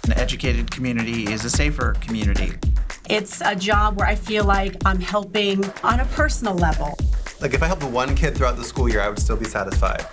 An educated community is a safer community. It's a job where I feel like I'm helping on a personal level. Like if I helped one kid throughout the school year, I would still be satisfied.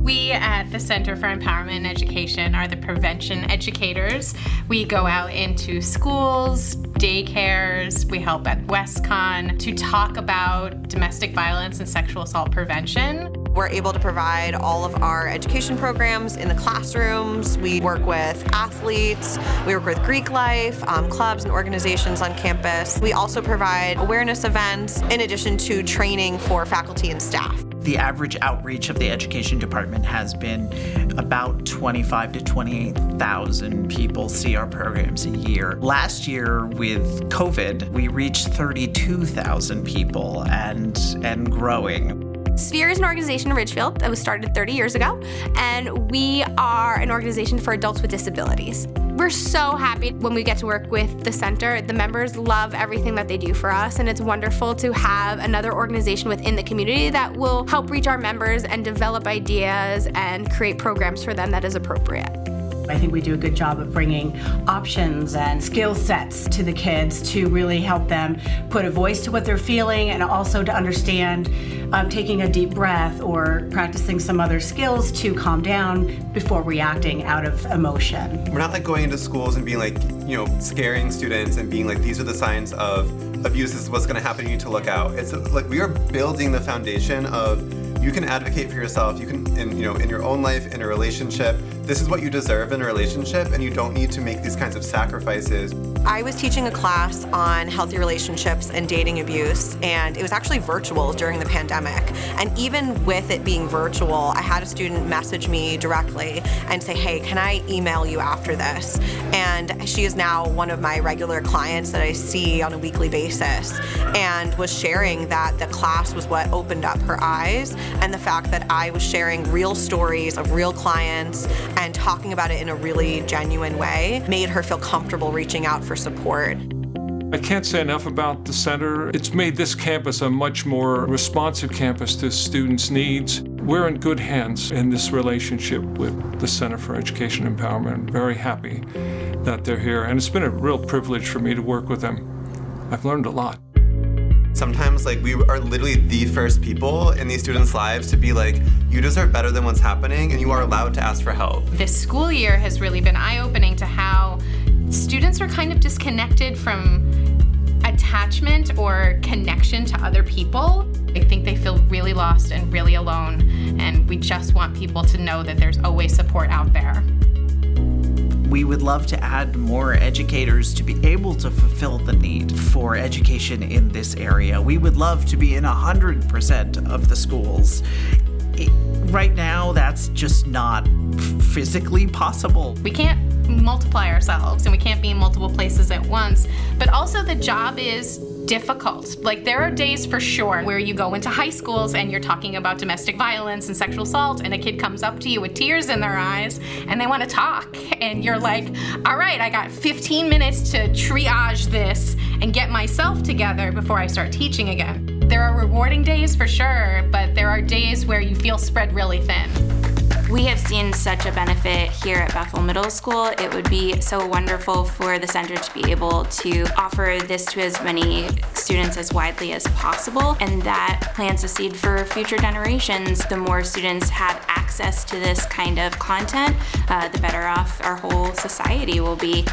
We at the Center for Empowerment and Education are the prevention educators. We go out into schools, daycares, we help at WestCon to talk about domestic violence and sexual assault prevention. We're able to provide all of our education programs in the classrooms. We work with athletes, we work with Greek life, clubs and organizations on campus. We also provide awareness events in addition to training for faculty and staff. The average outreach of the education department has been about 25 to 28,000 people see our programs a year. Last year with COVID, we reached 32,000 people and growing. Sphere is an organization in Ridgefield that was started 30 years ago, and we are an organization for adults with disabilities. We're so happy when we get to work with the center. The members love everything that they do for us, and it's wonderful to have another organization within the community that will help reach our members and develop ideas and create programs for them that is appropriate. I think we do a good job of bringing options and skill sets to the kids to really help them put a voice to what they're feeling and also to understand taking a deep breath or practicing some other skills to calm down before reacting out of emotion. We're not like going into schools and being like, scaring students and being like, these are the signs of abuse, this is what's gonna happen, you need to look out. It's like we are building the foundation of you can advocate for yourself, you can, in your own life, in a relationship, this is what you deserve in a relationship and you don't need to make these kinds of sacrifices. I was teaching a class on healthy relationships and dating abuse, and it was actually virtual during the pandemic. And even with it being virtual, I had a student message me directly and say, hey, can I email you after this? And she is now one of my regular clients that I see on a weekly basis, and was sharing that the class was what opened up her eyes, and the fact that I was sharing real stories of real clients and talking about it in a really genuine way made her feel comfortable reaching out for support. I can't say enough about the center. It's made this campus a much more responsive campus to students' needs. We're in good hands in this relationship with the Center for Education Empowerment. I'm very happy that they're here, and it's been a real privilege for me to work with them. I've learned a lot. Sometimes we are literally the first people in these students' lives to be like, you deserve better than what's happening and you are allowed to ask for help. This school year has really been eye-opening to how students are kind of disconnected from attachment or connection to other people. I think they feel really lost and really alone, and we just want people to know that there's always support out there. We would love to add more educators to be able to fulfill the need for education in this area. We would love to be in 100% of the schools. Right now, that's just not physically possible. We can't multiply ourselves and we can't be in multiple places at once, but also the job is difficult. There are days for sure where you go into high schools and you're talking about domestic violence and sexual assault, and a kid comes up to you with tears in their eyes and they want to talk, and you're like, all right, I got 15 minutes to triage this and get myself together before I start teaching again. There are rewarding days for sure, but there are days where you feel spread really thin. We have seen such a benefit here at Bethel Middle School. It would be so wonderful for the center to be able to offer this to as many students as widely as possible, and that plants a seed for future generations. The more students have access to this kind of content, the better off our whole society will be.